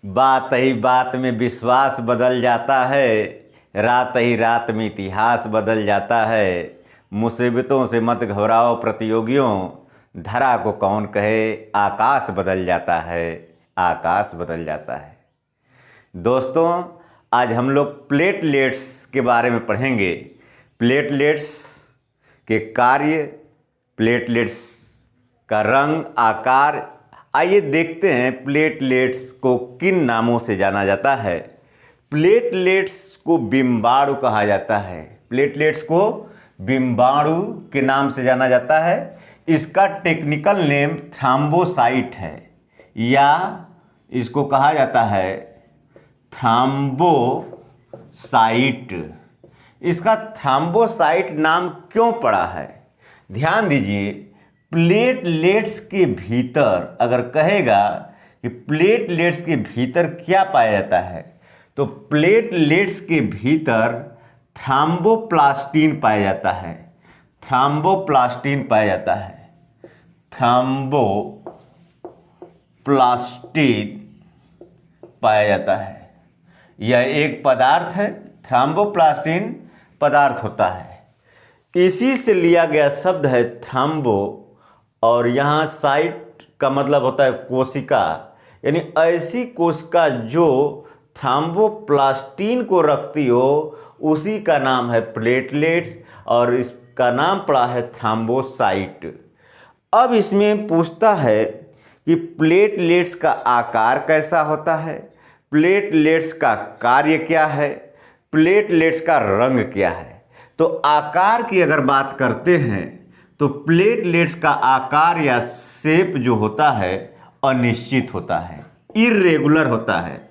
बात ही बात में विश्वास बदल जाता है, रात ही रात में इतिहास बदल जाता है। मुसीबतों से मत घबराओ प्रतियोगियों, धरा को कौन कहे आकाश बदल जाता है, आकाश बदल जाता है। दोस्तों, आज हम लोग प्लेटलेट्स के बारे में पढ़ेंगे। प्लेटलेट्स के कार्य, प्लेटलेट्स का रंग, आकार। आइए देखते हैं प्लेटलेट्स को किन नामों से जाना जाता है। प्लेटलेट्स को बिम्बाणु कहा जाता है। प्लेटलेट्स को बिम्बाणु के नाम से जाना जाता है। इसका टेक्निकल नेम थ्रोम्बोसाइट है, या इसको कहा जाता है थ्रोम्बोसाइट। इसका थ्रोम्बोसाइट नाम क्यों पड़ा है, ध्यान दीजिए। प्लेटलेट्स के भीतर अगर कहेगा कि प्लेटलेट्स के भीतर क्या पाया जाता है, तो प्लेटलेट्स के भीतर थ्रोम्बोप्लास्टिन पाया जाता है। थ्रोम्बोप्लास्टिन पाया जाता है। थ्रोम्बोप्लास्टिन पाया जाता है। यह एक पदार्थ है। थ्रोम्बोप्लास्टिन पदार्थ होता है। इसी से लिया गया शब्द है थ्रोम्बो, और यहाँ साइट का मतलब होता है कोशिका, यानी ऐसी कोशिका जो थ्रोम्बोप्लास्टिन को रखती हो, उसी का नाम है प्लेटलेट्स, और इसका नाम पड़ा है थ्रोम्बोसाइट। अब इसमें पूछता है कि प्लेटलेट्स का आकार कैसा होता है, प्लेटलेट्स का कार्य क्या है, प्लेटलेट्स का रंग क्या है। तो आकार की अगर बात करते हैं तो प्लेटलेट्स का आकार या शेप जो होता है अनिश्चित होता है, इर्रेगुलर होता है,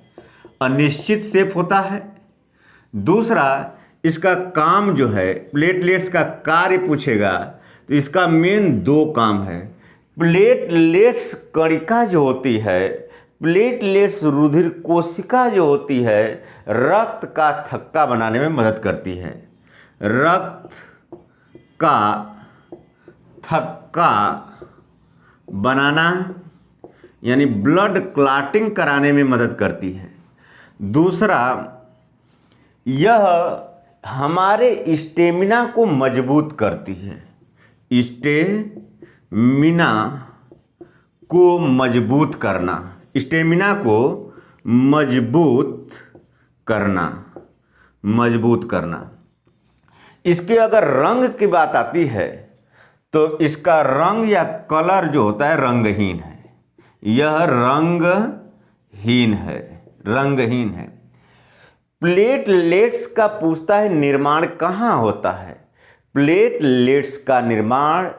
अनिश्चित शेप होता है। दूसरा, इसका काम जो है, प्लेटलेट्स का कार्य पूछेगा तो इसका मेन दो काम है। प्लेटलेट्स कणिका जो होती है, प्लेटलेट्स रुधिर कोशिका जो होती है, रक्त का थक्का बनाने में मदद करती है। रक्त का थक्का बनाना यानी ब्लड क्लॉटिंग कराने में मदद करती है। दूसरा, यह हमारे स्टेमिना को मजबूत करती है। स्टेमिना को मजबूत करना, स्टेमिना को मजबूत करना। इसके अगर रंग की बात आती है तो इसका रंग या कलर जो होता है रंगहीन है। यह रंगहीन है। प्लेटलेट्स का पूछता है निर्माण कहाँ होता है। प्लेटलेट्स का निर्माण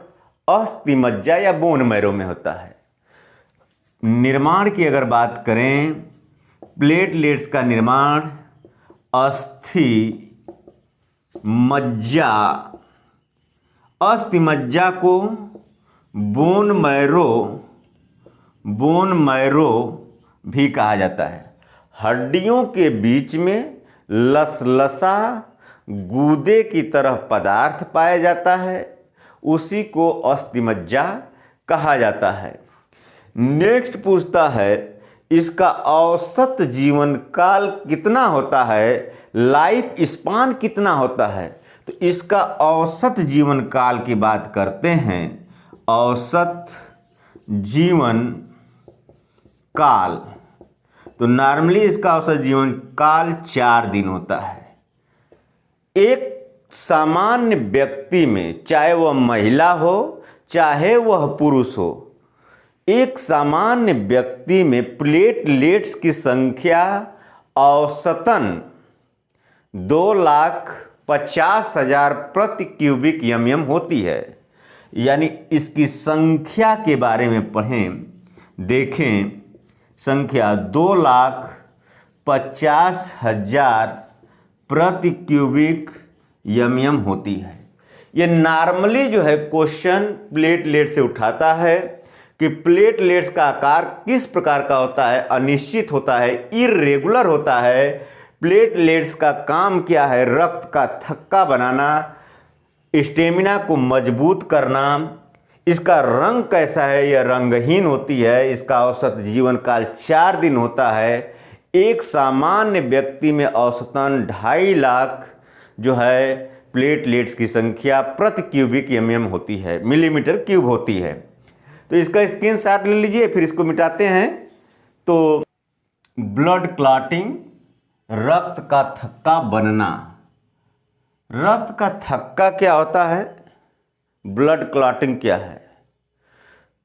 अस्थि मज्जा या बोन मैरो में होता है। निर्माण की अगर बात करें, प्लेटलेट्स का निर्माण अस्थि मज्जा को बोन मैरो भी कहा जाता है। हड्डियों के बीच में लसलसा गूदे की तरह पदार्थ पाया जाता है, उसी को अस्थि मज्जा कहा जाता है। नेक्स्ट पूछता है इसका औसत जीवन काल कितना होता है, लाइफ स्पान कितना होता है। तो इसका औसत जीवन काल की बात करते हैं। औसत जीवन काल, तो नॉर्मली इसका औसत जीवन काल 4 दिन होता है। एक सामान्य व्यक्ति में, चाहे वह महिला हो चाहे वह पुरुष हो, एक सामान्य व्यक्ति में प्लेटलेट्स की संख्या औसतन 2,50,000 प्रति क्यूबिक एम होती है। यानी इसकी संख्या के बारे में पढ़ें, देखें, संख्या 2,50,000 प्रति क्यूबिक एम होती है। ये नॉर्मली जो है क्वेश्चन प्लेटलेट से उठाता है कि प्लेटलेट्स का आकार किस प्रकार का होता है, अनिश्चित होता है, इर्रेगुलर होता है। प्लेटलेट्स का काम क्या है, रक्त का थक्का बनाना, स्टेमिना को मजबूत करना। इसका रंग कैसा है, यह रंगहीन होती है। इसका औसत जीवन काल 4 दिन होता है। एक सामान्य व्यक्ति में औसतन 2.5 लाख जो है प्लेटलेट्स की संख्या प्रति क्यूबिक mm होती है, मिलीमीटर क्यूब होती है। तो इसका स्क्रीनशॉट ले लीजिए, फिर इसको मिटाते हैं। तो ब्लड क्लॉटिंग, रक्त का थक्का बनना। रक्त का थक्का क्या होता है, ब्लड क्लॉटिंग क्या है?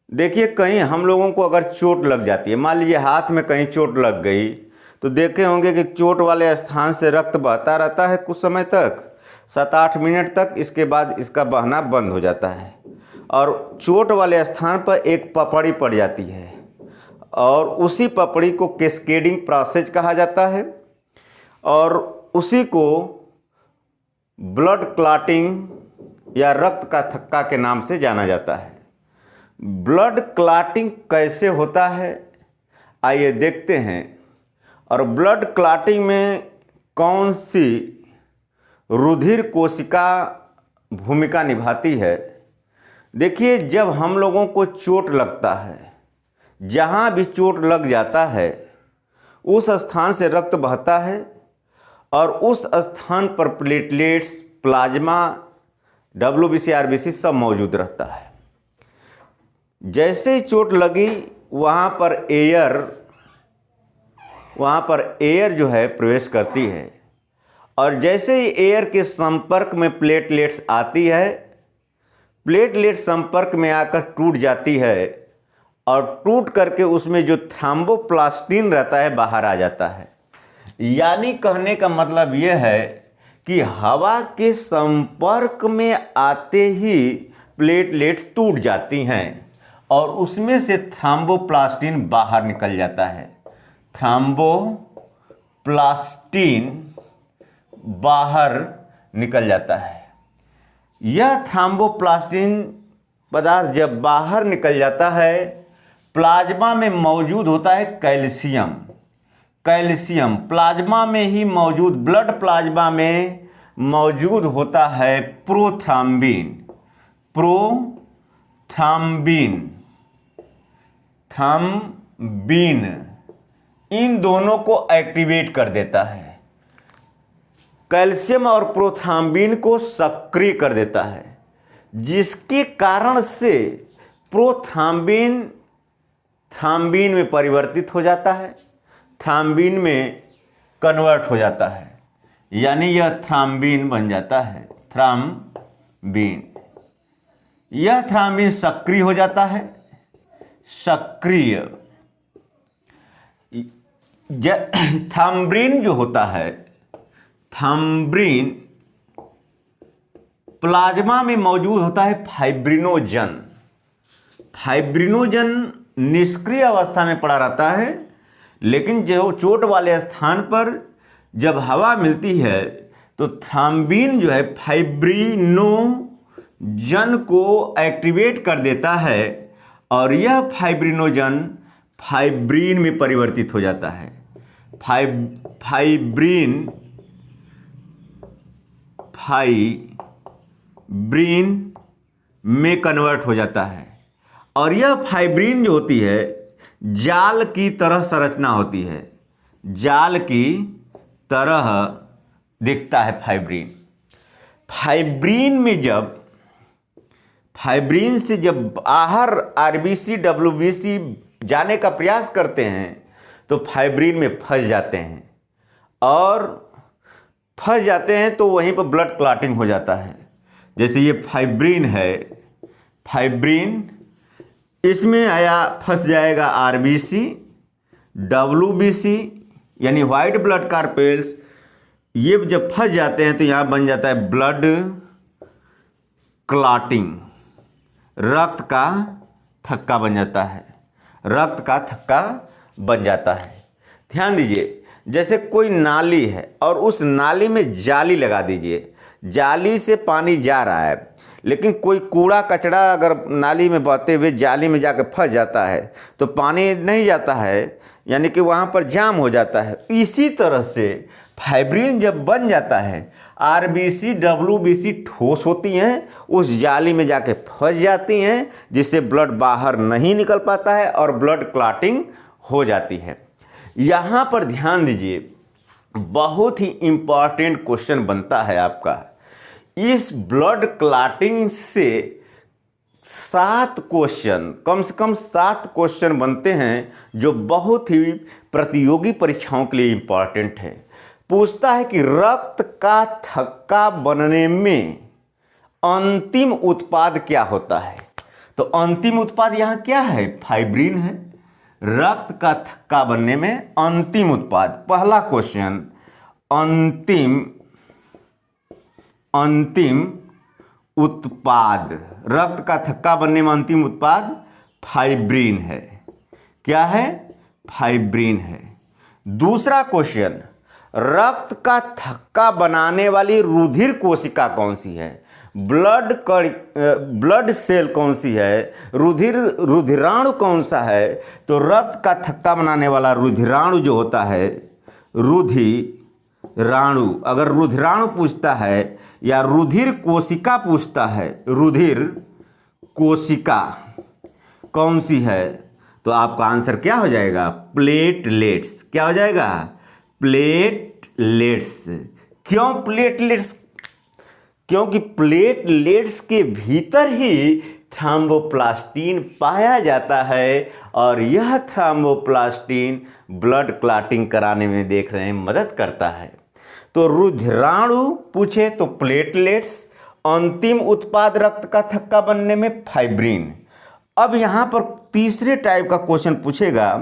देखिए, कहीं हम लोगों को अगर चोट लग जाती है, मान लीजिए हाथ में कहीं चोट लग गई, तो देखे होंगे कि चोट वाले स्थान से रक्त बहता रहता है कुछ समय तक, 7-8 मिनट तक। इसके बाद इसका बहना बंद हो जाता है और चोट वाले स्थान पर एक पपड़ी पड़ जाती है और उसी पपड़ी को कैस्केडिंग प्रोसेस कहा जाता है और उसी को ब्लड क्लॉटिंग या रक्त का थक्का के नाम से जाना जाता है। ब्लड क्लॉटिंग कैसे होता है, आइए देखते हैं। और ब्लड क्लॉटिंग में कौन सी रुधिर कोशिका भूमिका निभाती है? देखिए, जब हम लोगों को चोट लगता है, जहाँ भी चोट लग जाता है उस स्थान से रक्त बहता है और उस स्थान पर प्लेटलेट्स, प्लाज्मा, WBC, RBC सब मौजूद रहता है। जैसे ही चोट लगी वहाँ पर एयर जो है प्रवेश करती है और जैसे ही एयर के संपर्क में प्लेटलेट्स आती है, प्लेटलेट संपर्क में आकर टूट जाती है और टूट करके उसमें जो थ्रोम्बोप्लास्टिन रहता है बाहर आ जाता है। यानी कहने का मतलब यह है कि हवा के संपर्क में आते ही प्लेटलेट्स टूट जाती हैं और उसमें से थ्रोम्बोप्लास्टिन बाहर निकल जाता है। थ्रोम्बोप्लास्टिन बाहर निकल जाता है। यह थ्रोम्बोप्लास्टिन पदार्थ जब बाहर निकल जाता है, प्लाज्मा में मौजूद होता है कैल्शियम। कैल्शियम प्लाज्मा में ही मौजूद, ब्लड प्लाज्मा में मौजूद होता है प्रोथ्रम्बिन। थ्रम्बिन इन दोनों को एक्टिवेट कर देता है। कैल्शियम और प्रोथ्रम्बिन को सक्रिय कर देता है, जिसके कारण से प्रोथ्रम्बिन थ्रम्बिन में परिवर्तित हो जाता है, थ्रम्बिन में कन्वर्ट हो जाता है, यानी यह थ्रम्बिन बन जाता है। थ्रम्बिन, यह थ्रम्बिन सक्रिय हो जाता है। सक्रिय थ्रम्बिन जो होता है, थ्रम्बिन प्लाज्मा में मौजूद होता है फाइब्रिनोजन। फाइब्रिनोजन निष्क्रिय अवस्था में पड़ा रहता है, लेकिन जो चोट वाले स्थान पर जब हवा मिलती है तो थ्रम्बिन जो है फाइब्रिनोजन को एक्टिवेट कर देता है और यह फाइब्रिनोजन फाइब्रिन में परिवर्तित हो जाता है। फाइब्रिन में कन्वर्ट हो जाता है और यह फाइब्रिन जो होती है जाल की तरह संरचना होती है, जाल की तरह दिखता है फाइब्रिन। फाइब्रिन से जब बाहर RBC WBC जाने का प्रयास करते हैं तो फाइब्रिन में फंस जाते हैं और फंस जाते हैं तो वहीं पर ब्लड क्लॉटिंग हो जाता है। जैसे ये फाइब्रिन है, फाइब्रिन इसमें आया, फंस जाएगा RBC WBC यानी वाइट ब्लड कार्पेल्स। ये जब फंस जाते हैं तो यहाँ बन जाता है ब्लड क्लॉटिंग, रक्त का थक्का बन जाता है, रक्त का थक्का बन जाता है। ध्यान दीजिए, जैसे कोई नाली है और उस नाली में जाली लगा दीजिए, जाली से पानी जा रहा है, लेकिन कोई कूड़ा कचरा अगर नाली में बहते हुए जाली में जाकर फंस जाता है तो पानी नहीं जाता है, यानी कि वहाँ पर जाम हो जाता है। इसी तरह से फाइब्रिन जब बन जाता है, RBC WBC ठोस होती हैं, उस जाली में जाके फंस जाती हैं, जिससे ब्लड बाहर नहीं निकल पाता है और ब्लड क्लॉटिंग हो जाती है। यहाँ पर ध्यान दीजिए, बहुत ही इम्पॉर्टेंट क्वेश्चन बनता है आपका। इस ब्लड क्लॉटिंग से 7 क्वेश्चन, कम से कम 7 क्वेश्चन बनते हैं जो बहुत ही प्रतियोगी परीक्षाओं के लिए इम्पॉर्टेंट है। पूछता है कि रक्त का थक्का बनने में अंतिम उत्पाद क्या होता है। तो अंतिम उत्पाद यहाँ क्या है? फाइब्रिन है। रक्त का थक्का बनने में अंतिम उत्पाद, पहला क्वेश्चन, अंतिम उत्पाद, रक्त का थक्का बनने में अंतिम उत्पाद फाइब्रिन है। क्या है? फाइब्रिन है। दूसरा क्वेश्चन, रक्त का थक्का बनाने वाली रुधिर कोशिका कौन सी है? ब्लड सेल कौन सी है? रुधिराणु कौन सा है? तो रक्त का थक्का बनाने वाला रुधिराणु जो होता है, रुधिराणु, अगर रुधिराणु पूछता है या रुधिर कोशिका पूछता है, रुधिर कोशिका कौन सी है, तो आपका आंसर क्या हो जाएगा? प्लेटलेट्स। क्या हो जाएगा? प्लेटलेट्स। क्यों प्लेटलेट्स? क्योंकि प्लेटलेट्स के भीतर ही थ्रोम्बोप्लास्टिन पाया जाता है और यह थ्रोम्बोप्लास्टिन ब्लड क्लॉटिंग कराने में, देख रहे हैं, मदद करता है। तो रुधिराणु पूछे तो प्लेटलेट्स, अंतिम उत्पाद रक्त का थक्का बनने में फाइब्रिन। अब यहाँ पर तीसरे टाइप का क्वेश्चन पूछेगा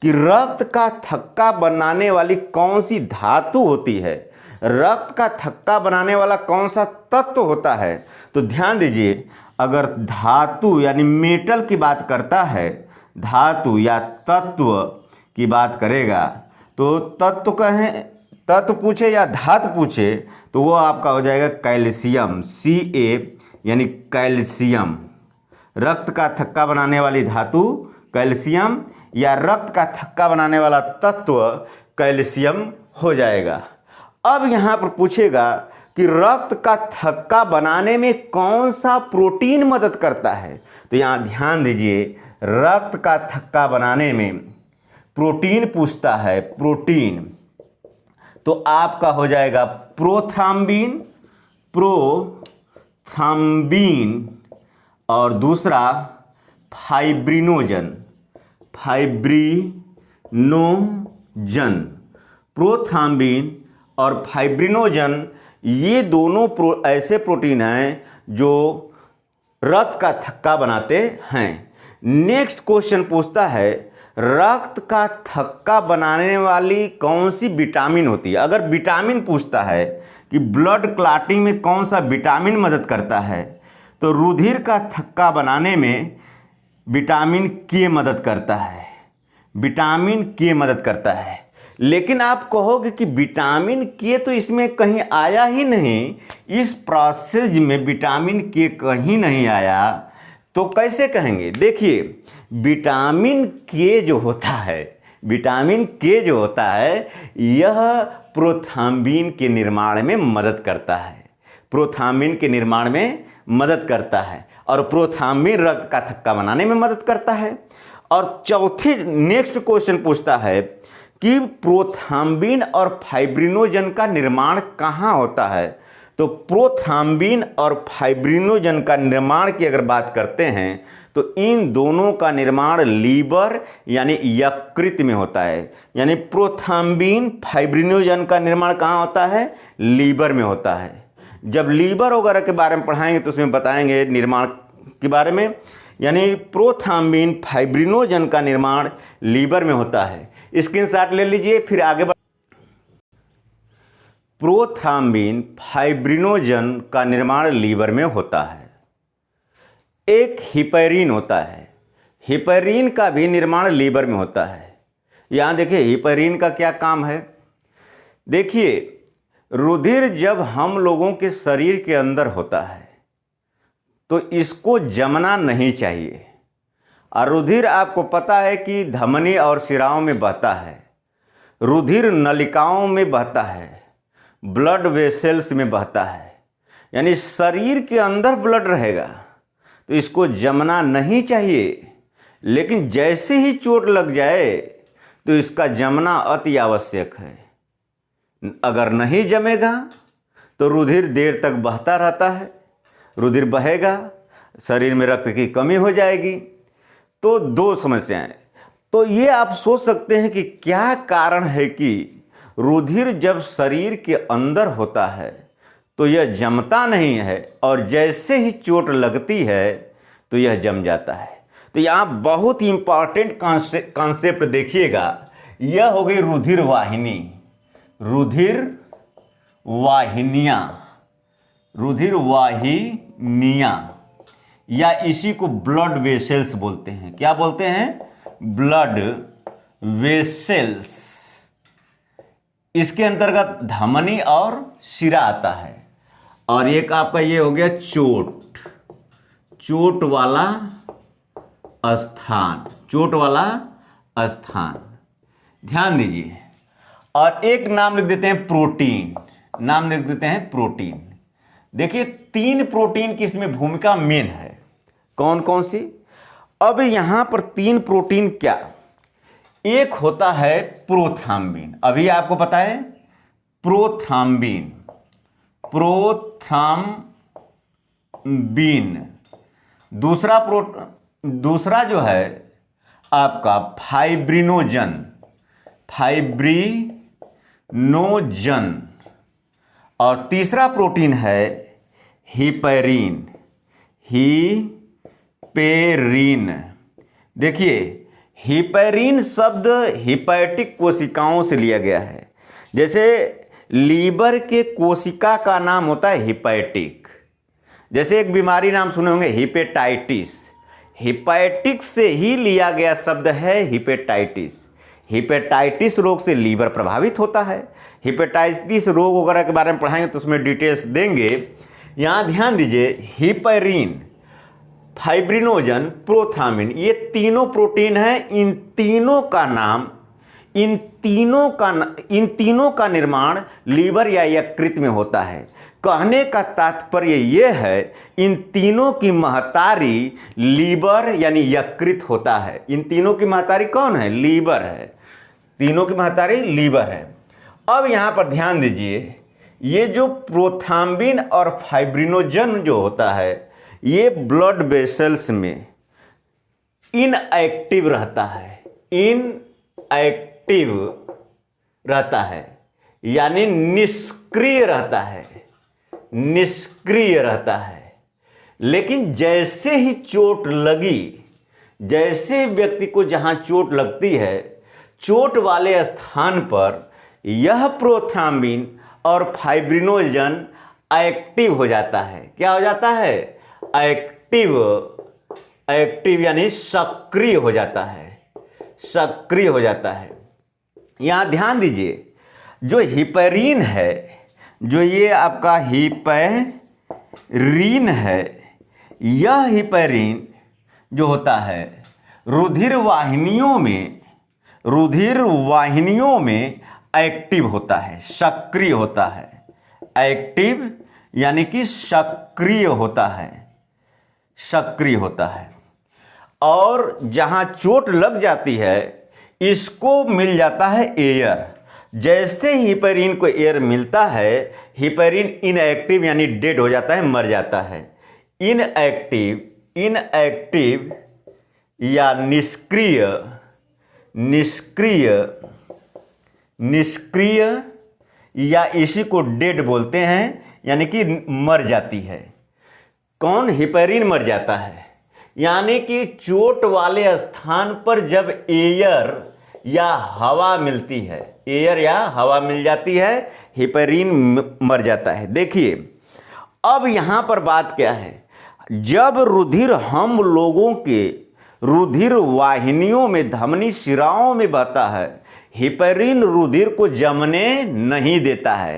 कि रक्त का थक्का बनाने वाली कौन सी धातु होती है? रक्त का थक्का बनाने वाला कौन सा तत्व होता है? तो ध्यान दीजिए, अगर धातु यानी मेटल की बात करता है, धातु या तत्व की बात करेगा, तो तत्व कहें, तत्व पूछे या धातु पूछे तो वो आपका हो जाएगा कैल्शियम, Ca यानी कैल्शियम। रक्त का थक्का बनाने वाली धातु कैल्शियम या रक्त का थक्का बनाने वाला तत्व कैल्शियम हो जाएगा। अब यहाँ पर पूछेगा कि रक्त का थक्का बनाने में कौन सा प्रोटीन मदद करता है? तो यहाँ ध्यान दीजिए, रक्त का थक्का बनाने में प्रोटीन पूछता है, प्रोटीन, तो आपका हो जाएगा प्रोथ्रम्बिन, और दूसरा फाइब्रिनोजन, प्रोथ्रम्बिन और फाइब्रिनोजन, ये दोनों ऐसे प्रोटीन हैं जो रक्त का थक्का बनाते हैं। नेक्स्ट क्वेश्चन पूछता है, रक्त का थक्का बनाने वाली कौन सी विटामिन होती है? अगर विटामिन पूछता है कि ब्लड क्लॉटिंग में कौन सा विटामिन मदद करता है, तो रुधिर का थक्का बनाने में विटामिन के मदद करता है, विटामिन के मदद करता है। लेकिन आप कहोगे कि विटामिन के तो इसमें कहीं आया ही नहीं, इस प्रोसेस में विटामिन के कहीं नहीं आया, तो कैसे कहेंगे? देखिए, विटामिन के जो होता है, विटामिन के जो होता है, यह प्रोथ्रम्बिन के निर्माण में मदद करता है, प्रोथ्रम्बिन के निर्माण में मदद करता है, और प्रोथ्रम्बिन रक्त का थक्का बनाने में मदद करता है। और चौथे नेक्स्ट क्वेश्चन पूछता है कि प्रोथ्रम्बिन और फाइब्रिनोजन का निर्माण कहाँ होता है? तो प्रोथ्रम्बिन और फाइब्रिनोजन का निर्माण की अगर बात करते हैं तो इन दोनों का निर्माण लीवर यानी यकृत में होता है। यानी प्रोथ्रम्बिन फाइब्रिनोजन का निर्माण कहाँ होता है? लीवर में होता है। जब लीवर वगैरह के बारे में पढ़ाएंगे तो उसमें बताएंगे निर्माण के बारे में। यानी प्रोथ्रम्बिन फाइब्रिनोजन का निर्माण लीवर में होता है। स्क्रीनशॉट ले लीजिए, फिर आगे प्रोथ्रम्बिन फाइब्रिनोजन का निर्माण लीवर में होता है। एक हिपैरिन होता है, हिपैरिन का भी निर्माण लीवर में होता है। यहाँ देखिए हिपैरिन का क्या काम है। देखिए, रुधिर जब हम लोगों के शरीर के अंदर होता है तो इसको जमना नहीं चाहिए, और रुधिर आपको पता है कि धमनी और शिराओं में बहता है, रुधिर नलिकाओं में बहता है, ब्लड वेसल्स में बहता है, यानी शरीर के अंदर ब्लड रहेगा तो इसको जमना नहीं चाहिए। लेकिन जैसे ही चोट लग जाए तो इसका जमना अति आवश्यक है। अगर नहीं जमेगा तो रुधिर देर तक बहता रहता है, रुधिर बहेगा, शरीर में रक्त की कमी हो जाएगी। तो दो समस्याएं। तो ये आप सोच सकते हैं कि क्या कारण है कि रुधिर जब शरीर के अंदर होता है तो यह जमता नहीं है, और जैसे ही चोट लगती है तो यह जम जाता है। तो यहाँ बहुत ही इंपॉर्टेंट कॉन्सेप्ट देखिएगा, यह हो गई रुधिर वाहिनी, रुधिर वाहिनियाँ, रुधिर वाहिनियाँ, या इसी को ब्लड वेसल्स बोलते हैं। क्या बोलते हैं? Blood vessels. इसके अंतर्गत धमनी और शिरा आता है। और एक आपका ये हो गया चोट, चोट वाला स्थान, चोट वाला स्थान, ध्यान दीजिए। और एक नाम लिख देते हैं प्रोटीन, नाम लिख देते हैं प्रोटीन। देखिए 3 प्रोटीन की इसमें भूमिका मेन है। कौन कौन सी? अब यहां पर 3 प्रोटीन क्या? एक होता है प्रोथ्राम्बिन, अभी आपको पता है प्रोथ्राम्बिन, प्रोथ्राम्बिन। दूसरा जो है आपका फाइब्रिनोजन, फाइब्रिनोजन। और तीसरा प्रोटीन है हिपैरिन, हिपेरिन। देखिए हिपैरिन शब्द हिपैटिक कोशिकाओं से लिया गया है। जैसे लीवर के कोशिका का नाम होता है हिपैटिक। जैसे एक बीमारी नाम सुने होंगे हिपेटाइटिस, हिपैटिक से ही लिया गया शब्द है हिपेटाइटिस। हिपेटाइटिस रोग से लीवर प्रभावित होता है। हिपेटाइटिस रोग वगैरह के बारे में पढ़ाएंगे तो उसमें डिटेल्स देंगे। यहाँ ध्यान दीजिए, हिपैरिन, फाइब्रिनोजन, प्रोथ्राम्बिन, ये तीनों प्रोटीन हैं। इन तीनों का निर्माण लीवर या यकृत में होता है। कहने का तात्पर्य यह है, इन तीनों की महतारी लीवर यानी यकृत होता है। इन तीनों की महतारी कौन है? लीवर है। तीनों की महतारी लीवर है। अब यहाँ पर ध्यान दीजिए, ये जो प्रोथ्राम्बिन और फाइब्रिनोजन जो होता है, ये ब्लड वेसल्स में इनएक्टिव रहता है, इनएक्टिव रहता है, यानी निष्क्रिय रहता है, निष्क्रिय रहता है। लेकिन जैसे ही चोट लगी, जैसे व्यक्ति को जहां चोट लगती है, चोट वाले स्थान पर यह प्रोथ्राम्बिन और फाइब्रिनोजन एक्टिव हो जाता है। क्या हो जाता है? एक्टिव, एक्टिव यानी सक्रिय हो जाता है, सक्रिय हो जाता है। यहां ध्यान दीजिए, जो हिपैरिन है, जो ये आपका हिपैरिन है, यह हिपैरिन जो होता है रुधिर वाहिनियों में एक्टिव होता है, सक्रिय होता है। एक्टिव यानी कि सक्रिय होता है, सक्रिय होता है। और जहां चोट लग जाती है, इसको मिल जाता है एयर। जैसे हिपैरिन को एयर मिलता है, हिपैरिन इनएक्टिव यानी डेड हो जाता है, मर जाता है। इनएक्टिव या निष्क्रिय या इसी को डेड बोलते हैं, यानी कि मर जाती है। कौन? हिपैरिन मर जाता है। यानी कि चोट वाले स्थान पर जब एयर या हवा मिलती है, एयर या हवा मिल जाती है, हिपैरिन मर जाता है। देखिए अब यहाँ पर बात क्या है, जब रुधिर हम लोगों के रुधिर वाहिनियों में, धमनी शिराओं में बहता है, हिपैरिन रुधिर को जमने नहीं देता है।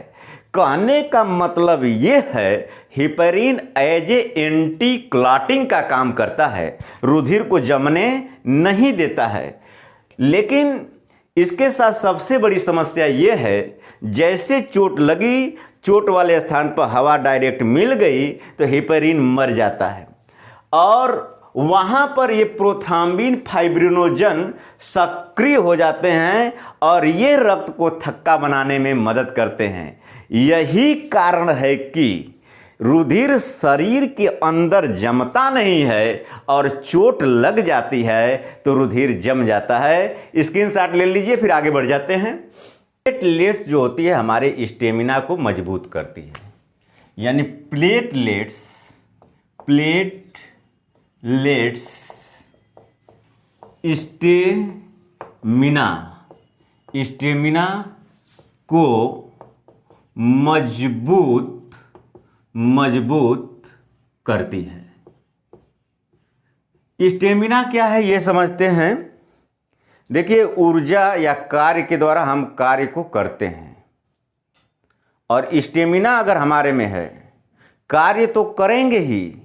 कहने का मतलब ये है, heparin as a anti clotting का काम करता है, रुधिर को जमने नहीं देता है। लेकिन इसके साथ सबसे बड़ी समस्या ये है, जैसे चोट लगी, चोट वाले स्थान पर हवा डायरेक्ट मिल गई तो हिपैरिन मर जाता है। और वहाँ पर ये प्रोथ्राम्बिन फाइब्रिनोजन सक्रिय हो जाते हैं और ये रक्त को थक्का बनाने में मदद करते हैं। यही कारण है कि रुधिर शरीर के अंदर जमता नहीं है और चोट लग जाती है तो रुधिर जम जाता है। स्क्रीनशॉट ले लीजिए, फिर आगे बढ़ जाते हैं। प्लेटलेट्स जो होती है हमारे स्टेमिना को मजबूत करती है, यानी प्लेटलेट्स स्टेमिना को मजबूत करती है। स्टेमिना क्या है ये समझते हैं। देखिए, ऊर्जा या कार्य के द्वारा हम कार्य को करते हैं और स्टेमिना अगर हमारे में है, कार्य तो करेंगे ही,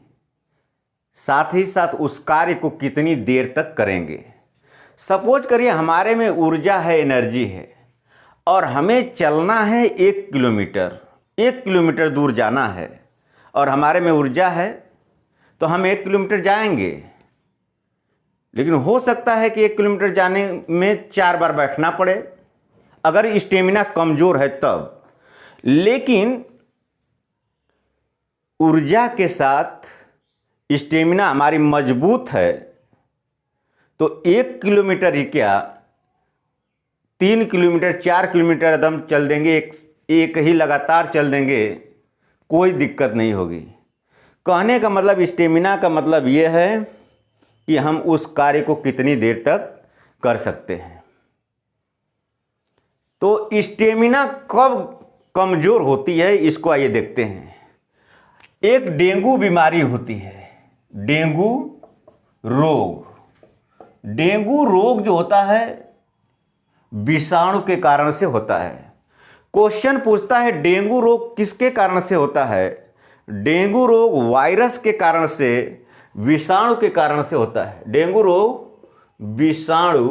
साथ ही साथ उस कार्य को कितनी देर तक करेंगे। सपोज करिए हमारे में ऊर्जा है, एनर्जी है और हमें चलना है 1 किलोमीटर दूर जाना है और हमारे में ऊर्जा है तो हम 1 किलोमीटर जाएंगे, लेकिन हो सकता है कि 1 किलोमीटर जाने में 4 बार बैठना पड़े अगर स्टेमिना कमज़ोर है तब। लेकिन ऊर्जा के साथ स्टेमिना हमारी मजबूत है तो 1 किलोमीटर ही क्या, 3 किलोमीटर 4 किलोमीटर एकदम चल देंगे, एक ही लगातार चल देंगे, कोई दिक्कत नहीं होगी। कहने का मतलब, स्टेमिना का मतलब ये है कि हम उस कार्य को कितनी देर तक कर सकते हैं। तो स्टेमिना कब कमज़ोर होती है इसको आइए देखते हैं। एक डेंगू बीमारी होती है, डेंगू रोग जो होता है विषाणु के कारण से होता है। क्वेश्चन पूछता है डेंगू रोग किसके कारण से होता है। डेंगू रोग वायरस के कारण से, विषाणु के कारण से होता है। डेंगू रोग विषाणु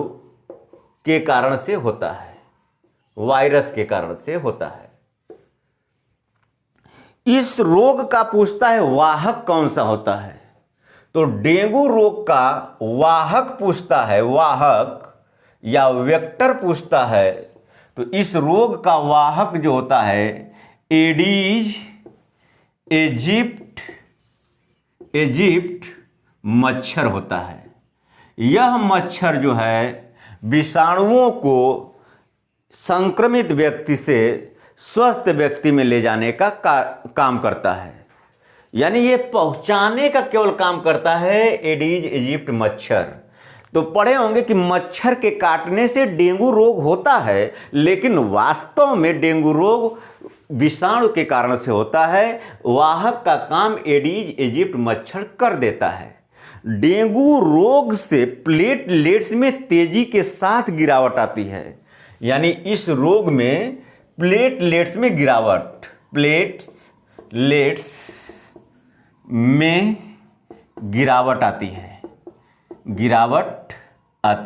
के कारण से होता है, वायरस के कारण से होता है। इस रोग का पूछता है वाहक कौन सा होता है, तो डेंगू रोग का वाहक पूछता है, वाहक या वेक्टर पूछता है। तो इस रोग का वाहक जो होता है एडीज इजिप्ट मच्छर होता है। यह मच्छर जो है विषाणुओं को संक्रमित व्यक्ति से स्वस्थ व्यक्ति में ले जाने का काम करता है, यानी ये पहुंचाने का केवल काम करता है एडीज इजिप्ट मच्छर। तो पढ़े होंगे कि मच्छर के काटने से डेंगू रोग होता है, लेकिन वास्तव में डेंगू रोग विषाणु के कारण से होता है। वाहक का काम एडीज इजिप्ट मच्छर कर देता है। डेंगू रोग से प्लेटलेट्स में तेजी के साथ गिरावट आती है, यानी इस रोग में प्लेटलेट्स में गिरावट, प्लेटलेट्स में गिरावट आती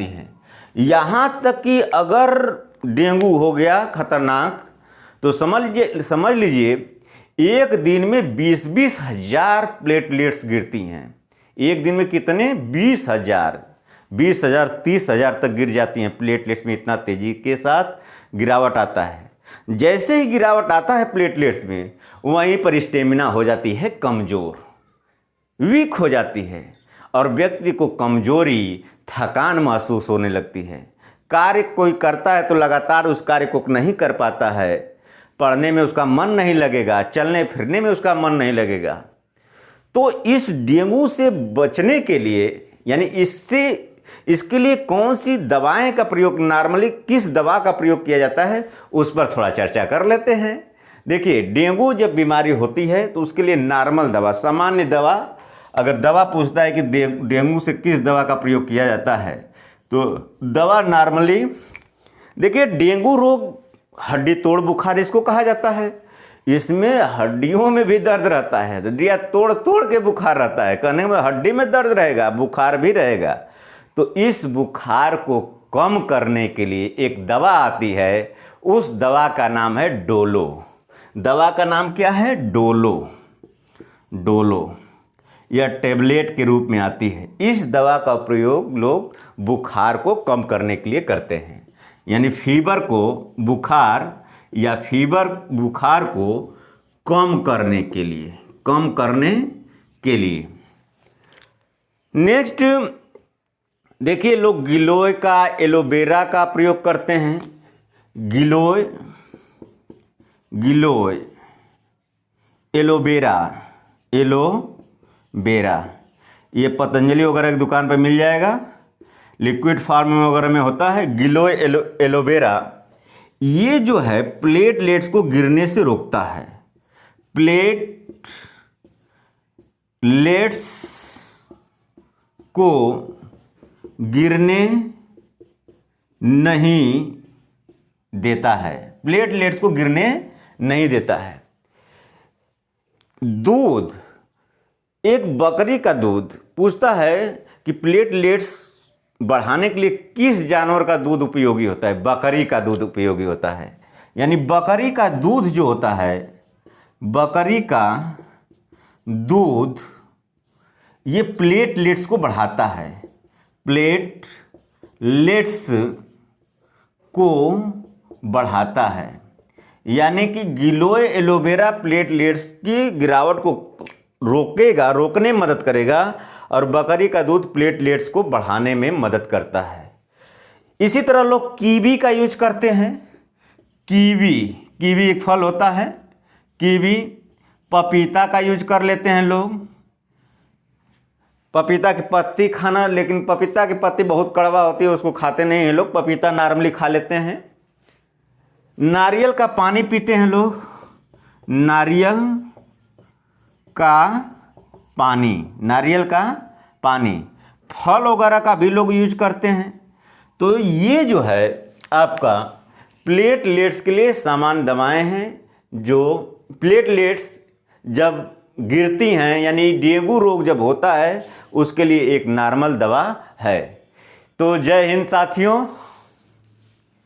है। यहाँ तक कि अगर डेंगू हो गया खतरनाक तो समझ लीजिए एक दिन में 20-20 हज़ार प्लेटलेट्स गिरती हैं। एक दिन में कितने? 20,000, 30,000 तक गिर जाती हैं प्लेटलेट्स में। इतना तेजी के साथ गिरावट आता है। जैसे ही गिरावट आता है प्लेटलेट्स में, वहीं पर स्टेमिना हो जाती है कमज़ोर, वीक हो जाती है और व्यक्ति को कमजोरी, थकान महसूस होने लगती है। कार्य कोई करता है तो लगातार उस कार्य को नहीं कर पाता है, पढ़ने में उसका मन नहीं लगेगा, चलने फिरने में उसका मन नहीं लगेगा। तो इस डेंगू से बचने के लिए, यानी इसके लिए कौन सी दवाएं का प्रयोग, नॉर्मली किस दवा का प्रयोग किया जाता है, उस पर थोड़ा चर्चा कर लेते हैं। देखिए, डेंगू जब बीमारी होती है तो उसके लिए नॉर्मल दवा, सामान्य दवा, अगर दवा पूछता है कि डेंगू से किस दवा का प्रयोग किया जाता है, तो दवा नॉर्मली, देखिए डेंगू रोग हड्डी तोड़ बुखार इसको कहा जाता है। इसमें हड्डियों में भी दर्द रहता है, हड्डियाँ तोड़ तोड़ के बुखार रहता है। कहने में हड्डी में दर्द रहेगा, बुखार भी रहेगा। तो इस बुखार को कम करने के लिए एक दवा आती है, उस दवा का नाम है डोलो। दवा का नाम क्या है? डोलो। या टेबलेट के रूप में आती है। इस दवा का प्रयोग लोग बुखार को कम करने के लिए करते हैं, यानी फीवर को बुखार को कम करने के लिए। नेक्स्ट देखिए, लोग गिलोय का, एलोवेरा का प्रयोग करते हैं। गिलोय, एलोवेरा ये पतंजलि वगैरह की दुकान पर मिल जाएगा, लिक्विड फॉर्म में वगैरह में होता है। गिलोय एलोवेरा ये जो है प्लेटलेट्स को गिरने से रोकता है। प्लेटलेट्स को गिरने नहीं देता है। प्लेटलेट्स को गिरने नहीं देता है। दूध, एक बकरी का दूध पूछता है कि प्लेटलेट्स बढ़ाने के लिए किस जानवर का दूध उपयोगी होता है? बकरी का दूध उपयोगी होता है। यानी बकरी का दूध जो होता है, बकरी का दूध ये प्लेटलेट्स को बढ़ाता है। प्लेटलेट्स को बढ़ाता है, यानी कि गिलोय एलोवेरा प्लेटलेट्स की गिरावट को रोकने में मदद करेगा, और बकरी का दूध प्लेटलेट्स को बढ़ाने में मदद करता है। इसी तरह लोग कीवी का यूज करते हैं। कीवी एक फल होता है। कीवी, पपीता का यूज कर लेते हैं लोग। पपीता की पत्ती खाना, लेकिन पपीता की पत्ती बहुत कड़वा होती है, उसको खाते नहीं हैं लोग। पपीता नॉर्मली खा लेते हैं। नारियल का पानी पीते हैं लोग। नारियल का पानी, फल वगैरह का भी लोग यूज करते हैं। तो ये जो है आपका प्लेटलेट्स के लिए सामान्य दवाएं हैं। जो प्लेटलेट्स जब गिरती हैं, यानी डेंगू रोग जब होता है, उसके लिए एक नॉर्मल दवा है। तो जय हिंद साथियों।